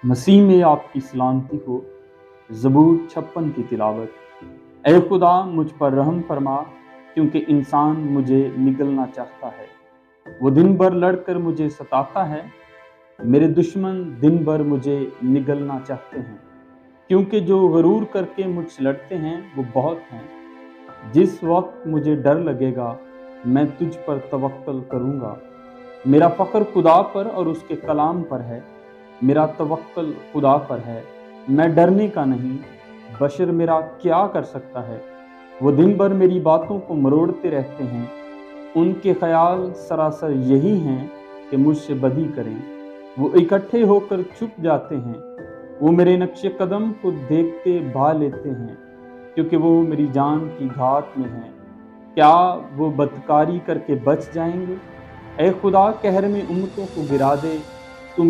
मसीह में आपकी सलामती हो। ज़बूर 56 की तिलावत। ऐ खुदा मुझ पर रहम फरमा, क्योंकि इंसान मुझे निगलना चाहता है। वो दिन भर लड़कर मुझे सताता है, मेरे दुश्मन दिन भर मुझे निगलना चाहते हैं। क्योंकि जो गरूर करके मुझसे लड़ते हैं वो बहुत हैं। जिस वक्त मुझे डर लगेगा मैं तुझ पर तवक्कल करूँगा। मेरा फ़ख्र खुदा पर और उसके कलाम पर है। मेरा तवक्कल खुदा पर है, मैं डरने का नहीं। बशर मेरा क्या कर सकता है? वो दिन भर मेरी बातों को मरोड़ते रहते हैं। उनके ख्याल सरासर यही हैं कि मुझसे बदी करें। वो इकट्ठे होकर छुप जाते हैं। वो मेरे नक्शे कदम को देखते भा लेते हैं, क्योंकि वो मेरी जान की घात में हैं। क्या वो बदकारी करके बच जाएंगे? ऐ खुदा कहर में उम्मतों को गिरा दे,